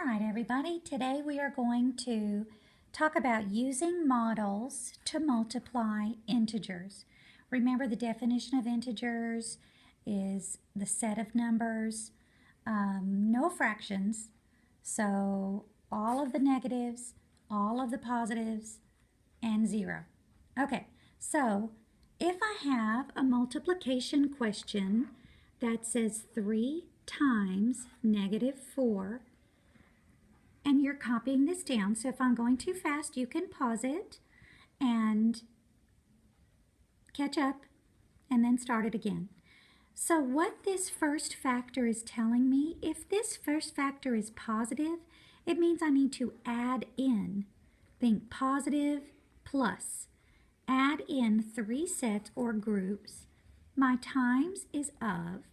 All right, everybody, today we are going to talk about using models to multiply integers. Remember, the definition of integers is the set of numbers, no fractions, so all of the negatives, all of the positives, and 0. Okay, so if I have a multiplication question that says 3 times -4, and you're copying this down, so if I'm going too fast, you can pause it and catch up and then start it again. So what this first factor is telling me, if this first factor is positive, it means I need to add in. Think positive plus. Add in 3 sets or groups. My times is of.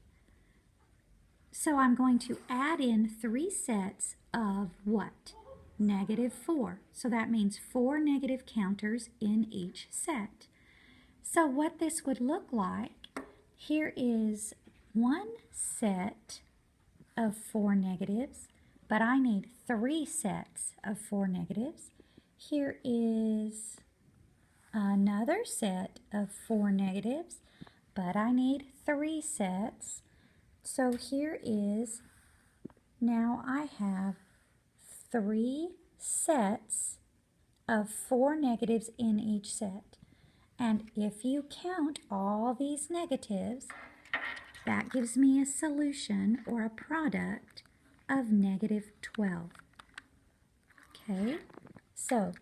So I'm going to add in 3 sets of what? -4. So that means 4 negative counters in each set. So what this would look like, here is 1 set of 4 negatives, but I need 3 sets of 4 negatives. Here is another set of 4 negatives, but I need 3 sets. So here is, now I have 3 sets of 4 negatives in each set. And if you count all these negatives, that gives me a solution or a product of -12. Okay, so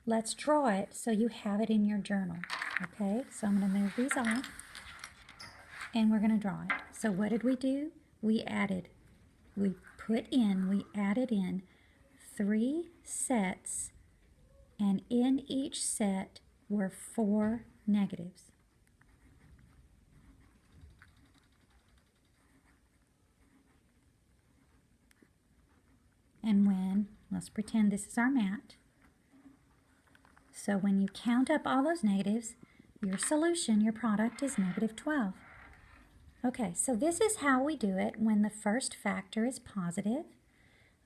let's draw it so you have it in your journal. Okay, so I'm going to move these off and we're going to draw it. So what did we do? We added in 3 sets, and in each set were 4 negatives. And let's pretend this is our mat. So when you count up all those negatives, your solution, your product is -12. Okay, so this is how we do it when the first factor is positive.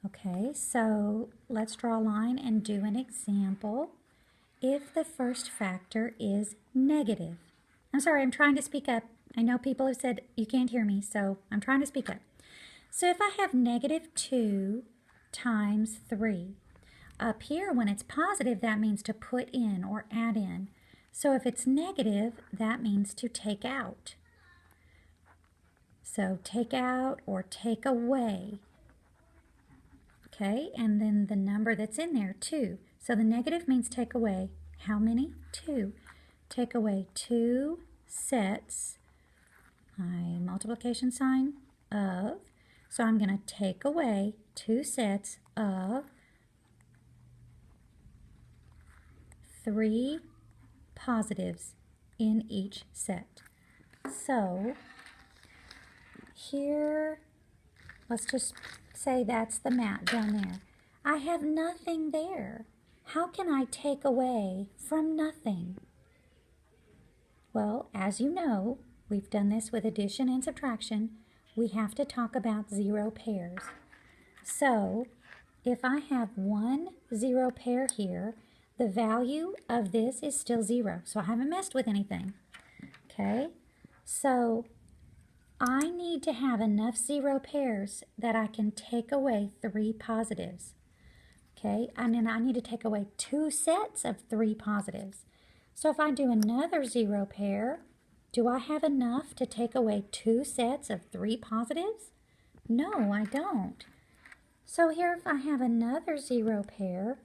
Okay, so let's draw a line and do an example. If the first factor is negative. I'm sorry, I'm trying to speak up. I know people have said you can't hear me, so I'm trying to speak up. So if I have -2 times 3, up here when it's positive, that means to put in or add in. So if it's negative, that means to take out. So take out or take away. Okay, and then the number that's in there, 2. So the negative means take away. How many? 2. Take away 2 sets, my multiplication sign, of. So I'm going to take away 2 sets of 3 positives in each set. So here, let's just say that's the mat down there. I have nothing there. How can I take away from nothing? Well, as you know, we've done this with addition and subtraction. We have to talk about 0 pairs. So if I have 1 0 pair here, the value of this is still 0. So I haven't messed with anything. Okay, so I need to have enough 0 pairs that I can take away 3 positives. Okay, and then I need to take away 2 sets of 3 positives. So if I do another 0 pair, do I have enough to take away 2 sets of 3 positives? No, I don't. So here if I have another 0 pair,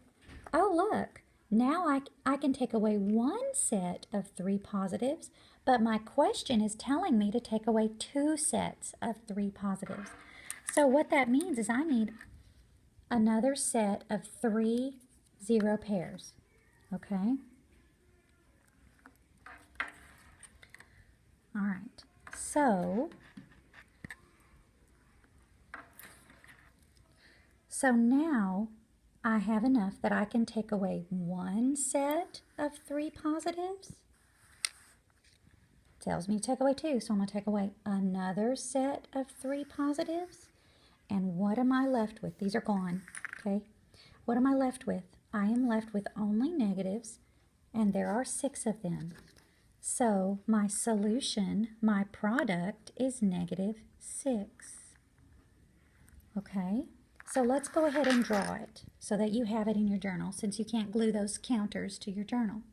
oh look, now I can take away 1 set of 3 positives, but my question is telling me to take away 2 sets of 3 positives. So what that means is I need another set of 3 0 pairs, okay? All right, so now I have enough that I can take away 1 set of 3 positives. Tells me to take away 2, so I'm going to take away another set of 3 positives. And what am I left with? These are gone, okay? What am I left with? I am left with only negatives, and there are 6 of them. So my solution, my product, is -6. Okay, so let's go ahead and draw it so that you have it in your journal, since you can't glue those counters to your journal.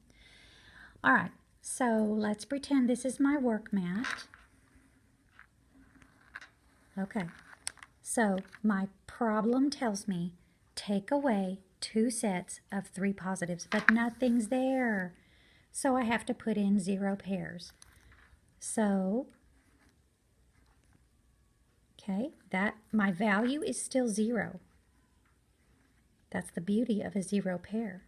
All right, so let's pretend this is my work mat. Okay, so my problem tells me take away 2 sets of 3 positives, but nothing's there. So I have to put in 0 pairs. So, okay, that my value is still 0. That's the beauty of a 0 pair.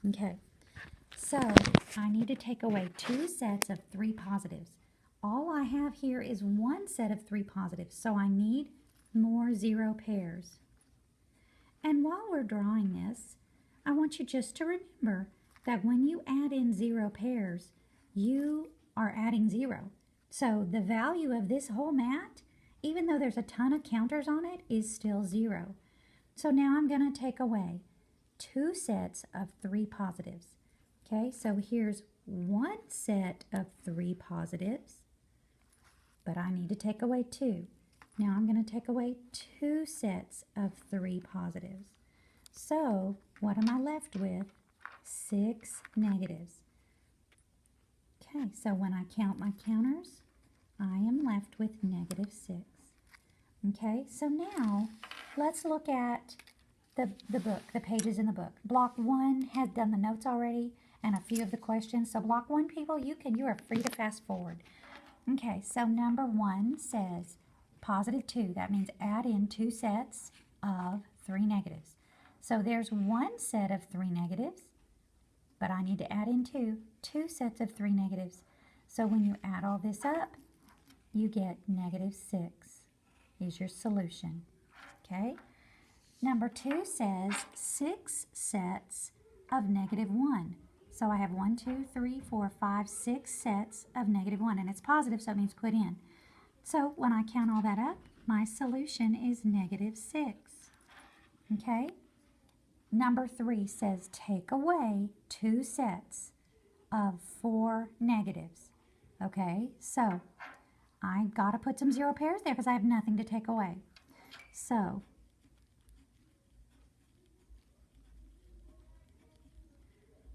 Okay, so I need to take away 2 sets of 3 positives. All I have here is 1 set of 3 positives, so I need more 0 pairs. And while we're drawing this, I want you just to remember that when you add in 0 pairs, you are adding 0. So the value of this whole mat, even though there's a ton of counters on it, is still 0. So now I'm going to take away 2 sets of 3 positives. Okay, so here's 1 set of 3 positives, but I need to take away 2. Now I'm going to take away 2 sets of 3 positives. So what am I left with? 6 negatives. Okay, so when I count my counters, I am left with -6. Okay, so now let's look at the book, the pages in the book. Block 1 has done the notes already and a few of the questions. So block 1, people, you are free to fast forward. Okay, so number 1 says +2. That means add in 2 sets of 3 negatives. So there's 1 set of 3 negatives, but I need to add in 2 sets of 3 negatives. So when you add all this up, you get -6 is your solution. Okay? Number 2 says 6 sets of -1. So I have 1, 2, 3, 4, 5, 6 sets of -1, and it's positive, so it means put in. So when I count all that up, my solution is -6. Okay? Number 3 says take away 2 sets of 4 negatives. Okay, so I've got to put some 0 pairs there because I have nothing to take away. So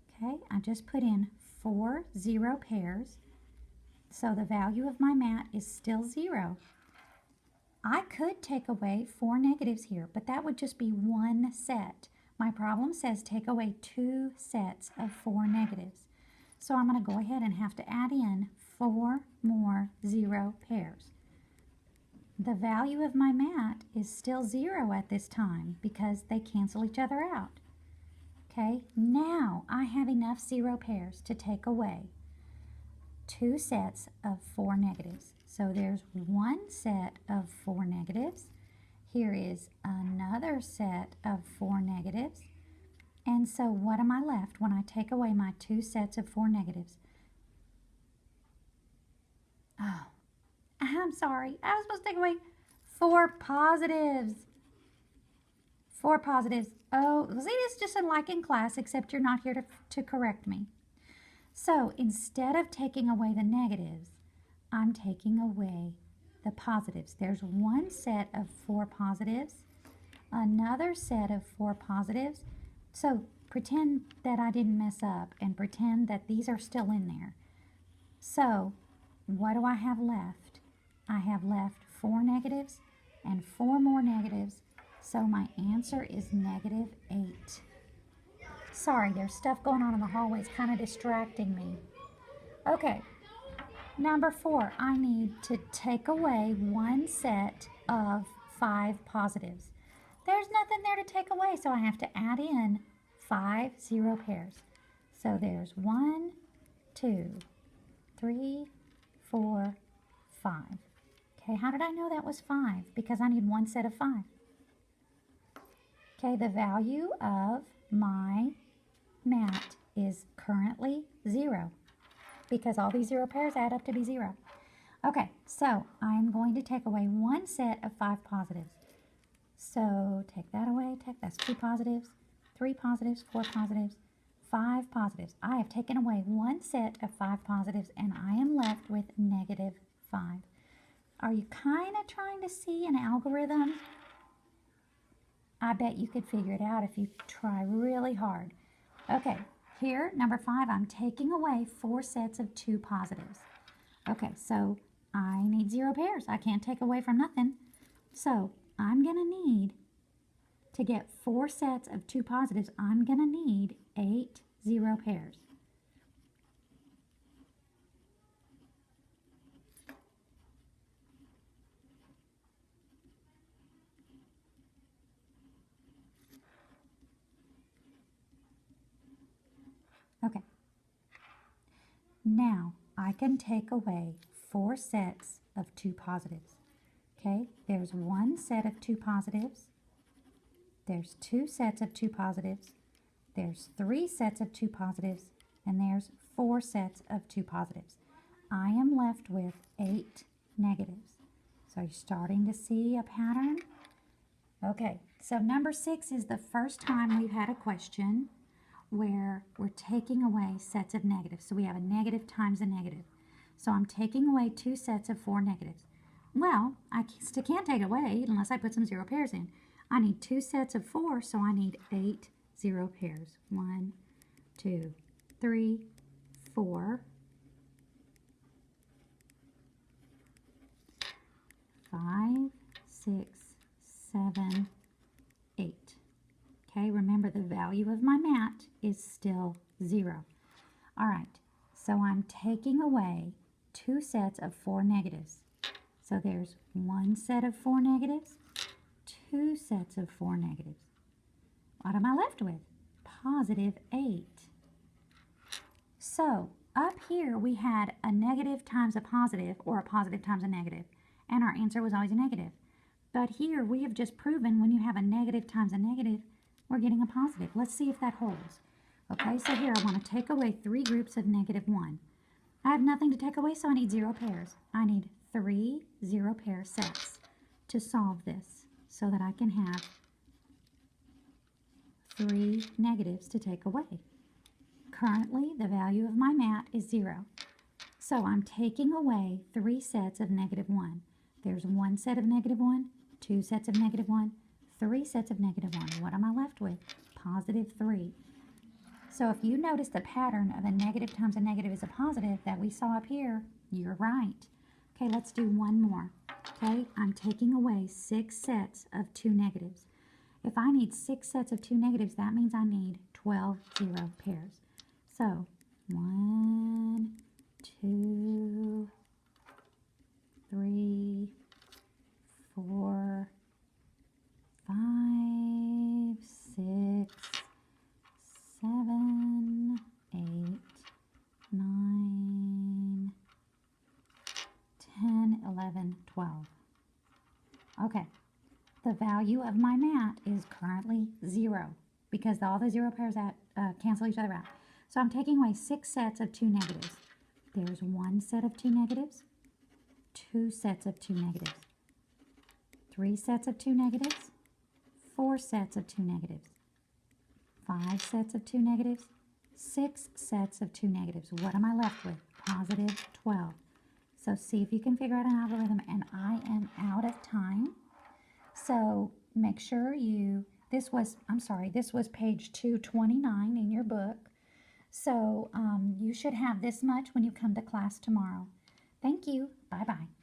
okay, I just put in 4 0 pairs. So the value of my mat is still 0. I could take away 4 negatives here, but that would just be 1 set. My problem says take away 2 sets of 4 negatives. So I'm going to go ahead and have to add in 4 more 0 pairs. The value of my mat is still 0 at this time because they cancel each other out. Okay, now I have enough 0 pairs to take away 2 sets of 4 negatives. So there's 1 set of 4 negatives. Here is another set of 4 negatives. And so what am I left when I take away my 2 sets of 4 negatives? Oh, I'm sorry. I was supposed to take away 4 positives. 4 positives. Oh, see, it's just like in class, except you're not here to correct me. So instead of taking away the negatives, I'm taking away the positives. There's 1 set of 4 positives, another set of 4 positives. So pretend that I didn't mess up and pretend that these are still in there. So what do I have left? I have left 4 negatives and 4 more negatives. So my answer is -8. Sorry, there's stuff going on in the hallway. It's kind of distracting me. Okay. Number 4, I need to take away 1 set of 5 positives. There's nothing there to take away, so I have to add in 5 0 pairs. So there's 1, 2, 3, 4, 5. Okay, how did I know that was 5? Because I need 1 set of 5. Okay, the value of my mat is currently 0 because all these 0 pairs add up to be 0. Okay, so I'm going to take away one set of 5 positives. So take that away, that's 2 positives, 3 positives, 4 positives, 5 positives. I have taken away one set of 5 positives and I am left with negative 5. Are you kind of trying to see an algorithm? I bet you could figure it out if you try really hard. Okay, here, number 5, I'm taking away 4 sets of 2 positives. Okay, so I need 0 pairs. I can't take away from nothing. So I'm going to need, to get 4 sets of 2 positives, I'm going to need 8 0 pairs. Okay. Now I can take away 4 sets of 2 positives. Okay, there's 1 set of 2 positives. There's 2 sets of 2 positives. There's 3 sets of 2 positives. And there's 4 sets of 2 positives. I am left with 8 negatives. So you're starting to see a pattern? Okay, so number 6 is the first time we've had a question where we're taking away sets of negatives. So we have a negative times a negative. So I'm taking away 2 sets of 4 negatives. Well, I still can't take away unless I put some 0 pairs in. I need 2 sets of 4, so I need 8 0 pairs. 1, 2, 3, 4, 5, 6, 7, 8. Okay, remember the value of my mat is still 0. All right, so I'm taking away 2 sets of 4 negatives. So there's 1 set of 4 negatives, 2 sets of 4 negatives. What am I left with? Positive 8. So up here we had a negative times a positive, or a positive times a negative, and our answer was always a negative. But here we have just proven when you have a negative times a negative, we're getting a positive. Let's see if that holds. Okay, so here I want to take away 3 groups of negative 1. I have nothing to take away, so I need 0 pairs. I need 3 0 pair sets to solve this so that I can have 3 negatives to take away. Currently, the value of my mat is 0. So I'm taking away 3 sets of negative 1. There's 1 set of negative 1, 2 sets of negative 1, 3 sets of negative 1. What am I left with? Positive 3. So if you notice the pattern of a negative times a negative is a positive that we saw up here, you're right. Okay, let's do one more. Okay, I'm taking away 6 sets of 2 negatives. If I need 6 sets of 2 negatives, that means I need 12 0 pairs. So 1, 2, 3, 4, 5, 6, 7, 8, 9, 10, 11, 12. Okay, the value of my mat is currently 0 because all the 0 pairs cancel each other out. So I'm taking away 6 sets of 2 negatives. There's 1 set of 2 negatives, 2 sets of 2 negatives, 3 sets of 2 negatives, 4 sets of 2 negatives, 5 sets of 2 negatives, 6 sets of 2 negatives. What am I left with? Positive 12. So see if you can figure out an algorithm, and I am out of time. So make sure this was page 229 in your book. So you should have this much when you come to class tomorrow. Thank you. Bye-bye.